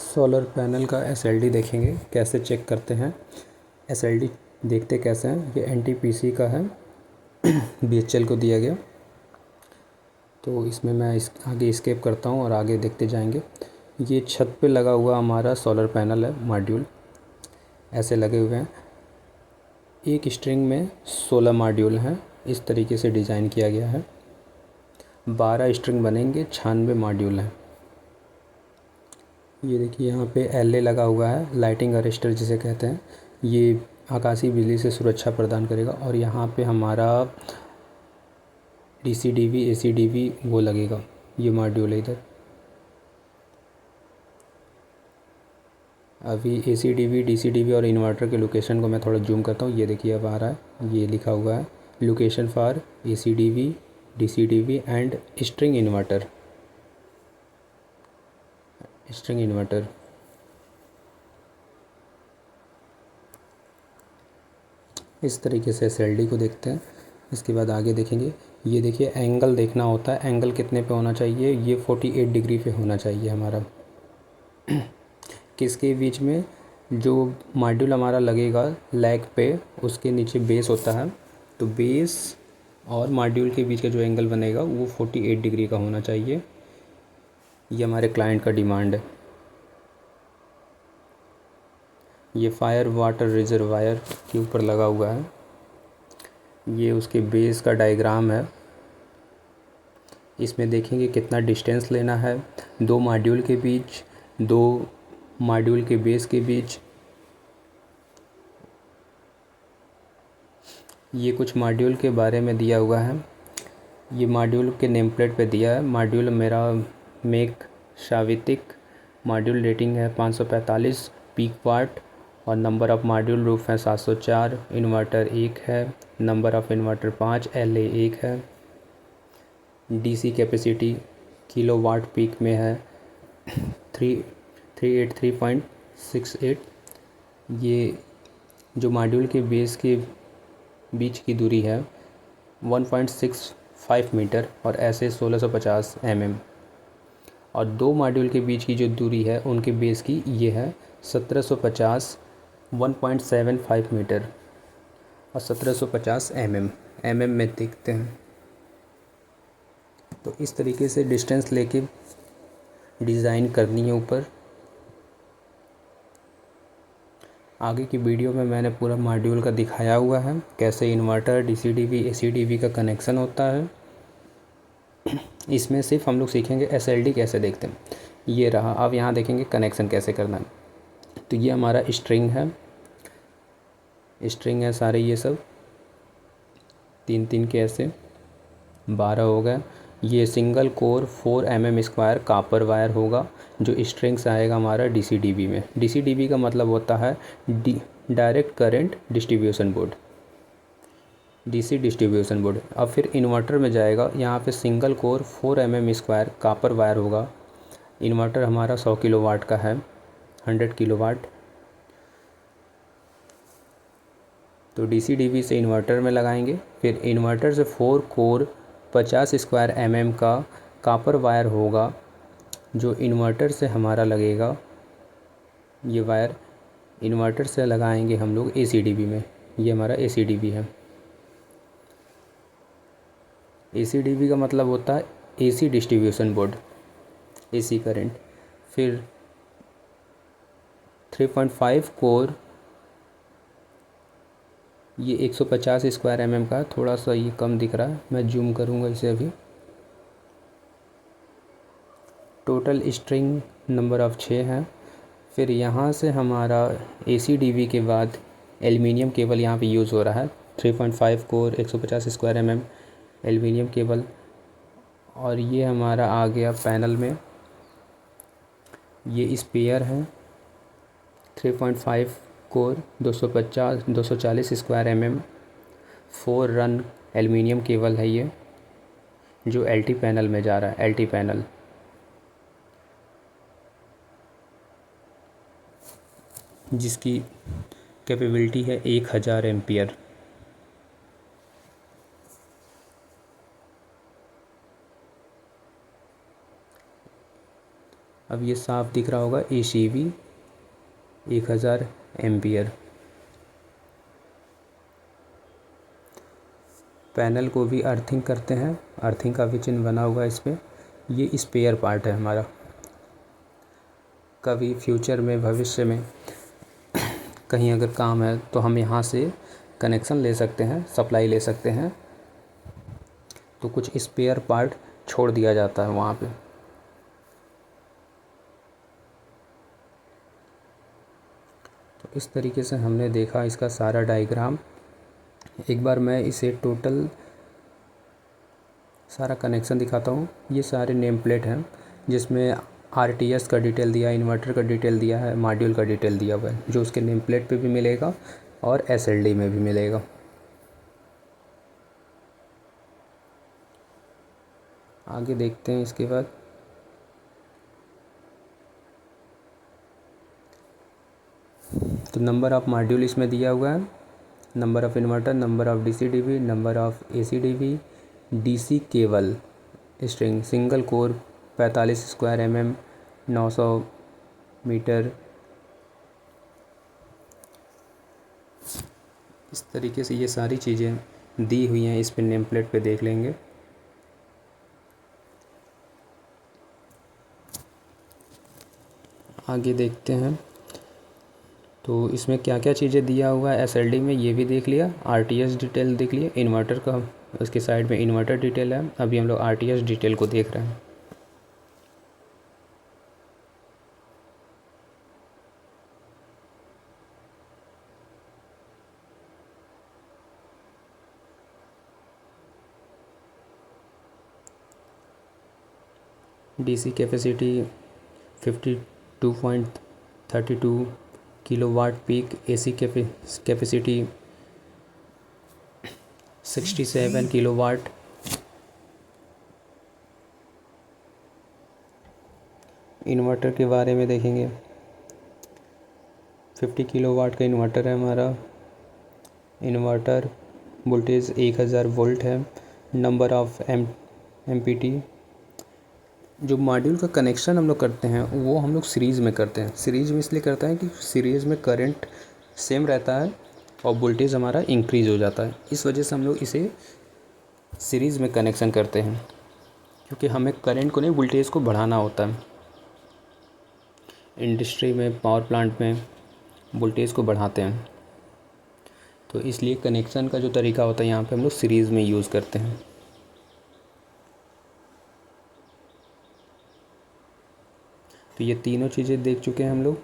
Solar panel का SLD देखेंगे कैसे चेक करते हैं। एसएलडी देखते कैसे हैं, ये एनटीपीसी का है, बीएचईएल को दिया गया। तो इसमें मैं आगे स्केप करता हूँ और आगे देखते जाएंगे। ये छत पे लगा हुआ हमारा सोलर पैनल है, मॉड्यूल ऐसे लगे हुए हैं। एक स्ट्रिंग में 16 मॉड्यूल हैं, इस तरीके से डिज़ाइन किया गया है। 12 स्ट्रिंग बनेंगे, 96 मॉड्यूल हैं। ये देखिए यहाँ पे एलए लगा हुआ है, लाइटिंग अरेस्टर जिसे कहते हैं। ये आकाशीय बिजली से सुरक्षा प्रदान करेगा। और यहाँ पे हमारा डीसी-डीवी एसी-डीवी वो लगेगा, ये मॉड्यूल है इधर। अभी एसी-डीवी डीसी-डीवी और इन्वर्टर के लोकेशन को मैं थोड़ा जूम करता हूँ। ये देखिए अब आ रहा है, ये लिखा हुआ है location for AC-DV DC-DV and string inverter. इस तरीके से एसएलडी को देखते हैं। इसके बाद आगे देखेंगे। ये देखिए एंगल देखना होता है, एंगल कितने पे होना चाहिए, ये 48 डिग्री पे होना चाहिए हमारा। किसके बीच में, जो मॉड्यूल हमारा लगेगा लैग पे, उसके नीचे बेस होता है, तो बेस और मॉड्यूल के बीच का जो एंगल बनेगा वो 48 डिग्री का होना चाहिए। ये हमारे क्लाइंट का डिमांड है। ये फायर वाटर रिजर्वायर के ऊपर लगा हुआ है। ये उसके बेस का डायग्राम है। इसमें देखेंगे कितना डिस्टेंस लेना है, 2 मॉड्यूल के बीच, 2 मॉड्यूल के बेस के बीच। ये कुछ मॉड्यूल के बारे में दिया हुआ है। ये मॉड्यूल के नेम प्लेट पे दिया है। मॉड्यूल मेरा मेक शावितिक, मॉड्यूल रेटिंग है 545 पीक वाट और नंबर ऑफ़ मॉड्यूल रूफ है 704। इन्वर्टर 1 है, नंबर ऑफ़ इन्वर्टर 5, एलए 1 है। डीसी कैपेसिटी किलोवाट पीक में है 383.68। ये जो मॉड्यूल के बेस के बीच की दूरी है 1.65 मीटर और ऐसे 1650 और 2 मॉड्यूल के बीच की जो दूरी है उनके बेस की ये है 1750, 1.75 मीटर और 1750 में देखते हैं। तो इस तरीके से डिस्टेंस लेके डिज़ाइन करनी है ऊपर। आगे की वीडियो में मैंने पूरा मॉड्यूल का दिखाया हुआ है, कैसे इन्वर्टर डीसी-डीवी एसी-डीवी का कनेक्शन होता है। इसमें सिर्फ हम लोग सीखेंगे एसएलडी कैसे देखते हैं। ये रहा, अब यहाँ देखेंगे कनेक्शन कैसे करना है। तो ये हमारा स्ट्रिंग है सारे, ये सब 3-3 के ऐसे 12 हो गए। ये single core 4 mm² copper wire होगा, जो स्ट्रिंग्स आएगा हमारा डीसी-डीवी में। डीसी-डीवी का मतलब होता है direct current distribution board, DC distribution board. अब फिर इन्वर्टर में जाएगा, यहाँ पे single core 4 mm² copper wire होगा। इन्वर्टर हमारा 100 किलोवाट का है, 100 किलोवाट। तो डीसी-डीवी से इन्वर्टर में लगाएंगे। फिर इन्वर्टर से 4 कोर 50² mm का कापर वायर होगा, जो इन्वर्टर से हमारा लगेगा। ये वायर इन्वर्टर से लगाएंगे हम लोग एसी-डीवी में। ये हमारा एसी-डीवी है। एसी-डीवी का मतलब होता है AC distribution board, AC current. फिर 3.5 कोर, ये 150² mm का, थोड़ा सा ये कम दिख रहा है, मैं जूम करूँगा इसे अभी। टोटल स्ट्रिंग नंबर ऑफ़ 6 है। फिर यहाँ से हमारा एसी-डीवी के बाद एल्युमिनियम केबल यहाँ पे यूज़ हो रहा है। 3.5 कोर 150² mm एल्युमिनियम केबल। और ये हमारा आ गया पैनल में, ये स्पेयर है 3.5 core 240² mm 4 run aluminium cable है ये, जो एलटी पैनल में जा रहा है। एलटी पैनल जिसकी कैपेबिलिटी है 1000 एम्पियर। अब ये साफ दिख रहा होगा, ACV 1000 एम्पियर। पैनल को भी अर्थिंग करते हैं, अर्थिंग का भी चिन्ह बना हुआ है इस पर। ये स्पेयर पार्ट है हमारा, कभी फ्यूचर में, भविष्य में कहीं अगर काम है तो हम यहाँ से कनेक्शन ले सकते हैं, सप्लाई ले सकते हैं, तो कुछ स्पेयर पार्ट छोड़ दिया जाता है वहाँ पे। तो इस तरीके से हमने देखा इसका सारा डायग्राम। एक बार मैं इसे टोटल सारा कनेक्शन दिखाता हूँ। ये सारे नेम प्लेट हैं जिसमें RTS का डिटेल दिया है, इन्वर्टर का डिटेल दिया है, मॉड्यूल का डिटेल दिया हुआ है, जो उसके नेम प्लेट पे भी मिलेगा और SLD में भी मिलेगा। आगे देखते हैं इसके बाद। तो नंबर ऑफ़ मॉड्यूल इसमें दिया हुआ है, number of inverter, number of DC DB, number of AC DB, DC cable string, single core 45 square mm, 900 metre. इस तरीके से ये सारी चीज़ें दी हुई हैं, इस पे नेम प्लेट पे देख लेंगे। आगे देखते हैं तो इसमें क्या क्या चीज़ें दिया हुआ है SLD में, ये भी देख लिया। RTS डिटेल देख लिया, इन्वर्टर का उसके साइड में इन्वर्टर डिटेल है। अभी हम लोग RTS डिटेल को देख रहे हैं। DC capacity 52.32 kilowatt peak, AC capacity 67 kilowatt. Inverter के बारे में देखेंगे, 50 किलोवाट का इन्वर्टर है हमारा। इन्वर्टर वोल्टेज 1000 वोल्ट है। Number of MPT। जो मॉड्यूल का कनेक्शन हम लोग करते हैं वो हम लोग सीरीज़ में करते हैं। सीरीज़ में इसलिए करते हैं कि सीरीज़ में करंट सेम रहता है और वोल्टेज हमारा इंक्रीज़ हो जाता है। इस वजह से हम लोग इसे सीरीज़ में कनेक्शन करते हैं, क्योंकि हमें करंट को नहीं, वोल्टेज को बढ़ाना होता है। इंडस्ट्री में, पावर प्लांट में वोल्टेज को बढ़ाते हैं, तो इसलिए कनेक्शन का जो तरीका होता है यहाँ पे हम लोग सीरीज़ में यूज़ करते हैं। तो ये तीनों चीज़ें देख चुके हैं हम लोग।